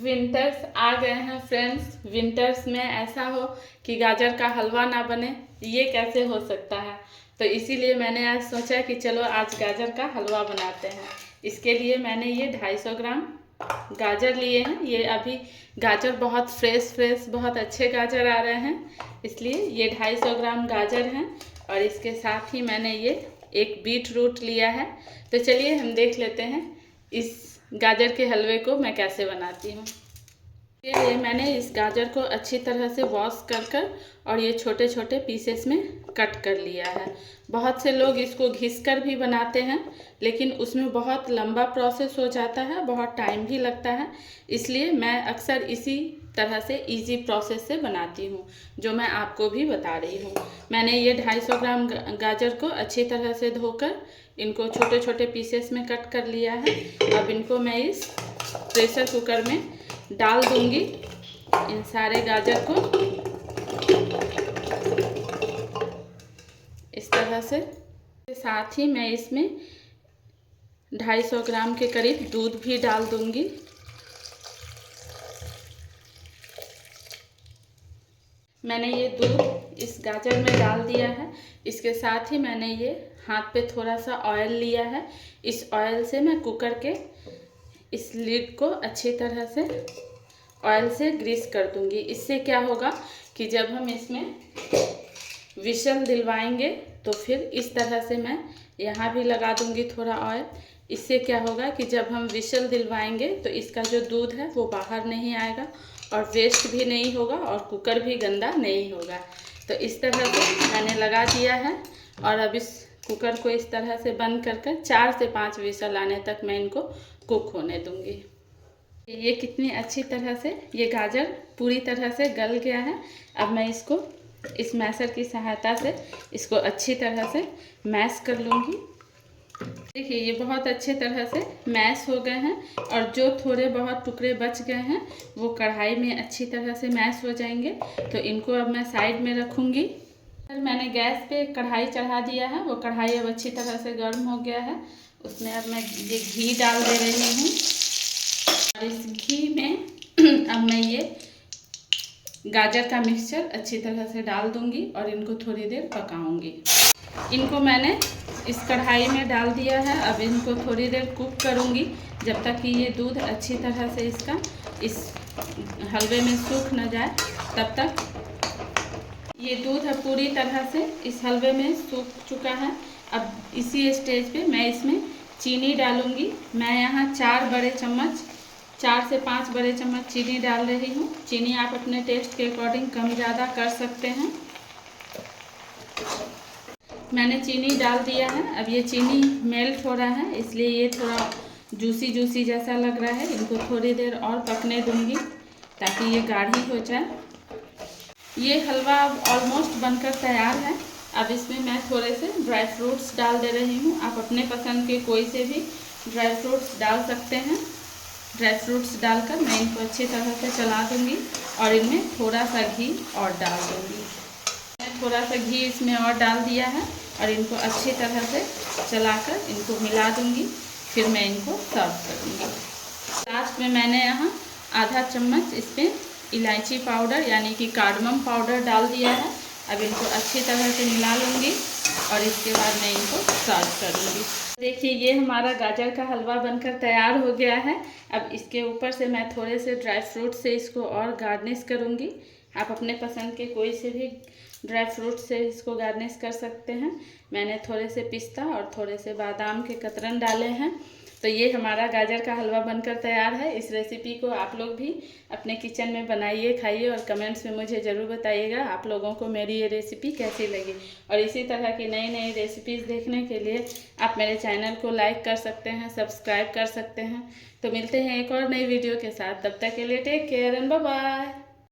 Winters आ गए हैं friends. Winters में ऐसा हो कि गाजर का हलवा ना बने, ये कैसे हो सकता है। तो इसीलिए मैंने आज सोचा कि चलो आज गाजर का हलवा बनाते हैं। इसके लिए मैंने ये 250 ग्राम गाजर लिए हैं। ये अभी गाजर बहुत फ्रेश बहुत अच्छे गाजर आ रहे हैं, इसलिए ये 250 ग्राम गाजर हैं। और इसके साथ ही मैंने ये एक बीट रूट लिया है। तो चलिए हम देख लेते हैं इस गाजर के हलवे को मैं कैसे बनाती हूँ। इसके लिए मैंने इस गाजर को अच्छी तरह से वॉश कर और ये छोटे छोटे पीसेस में कट कर लिया है। बहुत से लोग इसको घिस कर भी बनाते हैं, लेकिन उसमें बहुत लंबा प्रोसेस हो जाता है, बहुत टाइम भी लगता है। इसलिए मैं अक्सर इसी तरह से इजी प्रोसेस से बनाती हूँ, जो मैं आपको भी बता रही हूँ। मैंने ये 250 ग्राम गाजर को अच्छी तरह से धोकर इनको छोटे छोटे पीसेस में कट कर लिया है। अब इनको मैं इस प्रेशर कुकर में डाल दूंगी, इन सारे गाजर को इस तरह से। साथ ही मैं इसमें 250 ग्राम के करीब दूध भी डाल दूंगी। मैंने ये दूध इस गाजर में डाल दिया है। इसके साथ ही मैंने ये हाथ पे थोड़ा सा ऑयल लिया है। इस ऑयल से मैं कुकर के इस लिड को अच्छी तरह से ऑयल से ग्रीस कर दूंगी। इससे क्या होगा कि जब हम इसमें विशल दिलवाएंगे तो फिर इस तरह से मैं यहाँ भी लगा दूंगी थोड़ा ऑयल। इससे क्या होगा कि जब हम विशल दिलवाएंगे तो इसका जो दूध है वो बाहर नहीं आएगा और वेस्ट भी नहीं होगा और कुकर भी गंदा नहीं होगा। तो इस तरह से मैंने लगा दिया है और अब इस कुकर को इस तरह से बंद कर 4 से 5 विसल आने तक मैं इनको कुक होने दूंगी। ये कितनी अच्छी तरह से ये गाजर पूरी तरह से गल गया है। अब मैं इसको इस मैशर की सहायता से इसको अच्छी तरह से मैश कर लूँगी। देखिए ये बहुत अच्छे तरह से मैश हो गए हैं और जो थोड़े बहुत टुकड़े बच गए हैं वो कढ़ाई में अच्छी तरह से मैश हो जाएंगे। तो इनको अब मैं साइड में रखूँगी। मैंने गैस पे कढ़ाई चढ़ा दिया है, वो कढ़ाई अब अच्छी तरह से गर्म हो गया है। उसमें अब मैं ये घी डाल दे रही हूँ और इस घी में अब मैं ये गाजर का मिक्सचर अच्छी तरह से डाल दूँगी और इनको थोड़ी देर पकाऊँगी। इनको मैंने इस कढ़ाई में डाल दिया है। अब इनको थोड़ी देर कुक करूँगी जब तक कि ये दूध अच्छी तरह से इसका इस हलवे में सूख न जाए, तब तक। ये दूध अब पूरी तरह से इस हलवे में सूख चुका है। अब इसी स्टेज पे मैं इसमें चीनी डालूँगी। मैं यहाँ 4 से 5 बड़े चम्मच चीनी डाल रही हूँ। चीनी आप अपने टेस्ट के अकॉर्डिंग कम ज़्यादा कर सकते हैं। मैंने चीनी डाल दिया है। अब ये चीनी मेल्ट हो रहा है, इसलिए ये थोड़ा जूसी जैसा लग रहा है। इनको थोड़ी देर और पकने दूंगी ताकि ये गाढ़ी हो जाए। ये हलवा ऑलमोस्ट बनकर तैयार है। अब इसमें मैं थोड़े से ड्राई फ्रूट्स डाल दे रही हूँ। आप अपने पसंद के कोई से भी ड्राई फ्रूट्स डाल सकते हैं। ड्राई फ्रूट्स डालकर मैं इनको अच्छी तरह से चला दूँगी और इनमें थोड़ा सा घी और डाल दूँगी। थोड़ा सा घी इसमें और डाल दिया है और इनको अच्छी तरह से चलाकर इनको मिला दूंगी। फिर मैं इनको सर्व करूंगी। लास्ट में मैंने यहाँ आधा चम्मच इसमें इलायची पाउडर यानी कि कार्डमम पाउडर डाल दिया है। अब इनको अच्छी तरह से मिला लूँगी और इसके बाद मैं इनको सर्व करूँगी। देखिए ये हमारा गाजर का हलवा बनकर तैयार हो गया है। अब इसके ऊपर से मैं थोड़े से ड्राई फ्रूट से इसको और गार्निश करूँगी। आप अपने पसंद के कोई से भी ड्राई फ्रूट से इसको गार्निश कर सकते हैं। मैंने थोड़े से पिस्ता और थोड़े से बादाम के कतरन डाले हैं। तो ये हमारा गाजर का हलवा बनकर तैयार है। इस रेसिपी को आप लोग भी अपने किचन में बनाइए, खाइए और कमेंट्स में मुझे ज़रूर बताइएगा आप लोगों को मेरी ये रेसिपी कैसी लगी। और इसी तरह की नई रेसिपीज़ देखने के लिए आप मेरे चैनल को लाइक कर सकते हैं, सब्सक्राइब कर सकते हैं। तो मिलते हैं एक और नई वीडियो के साथ। तब तक के लिए take care and bye bye.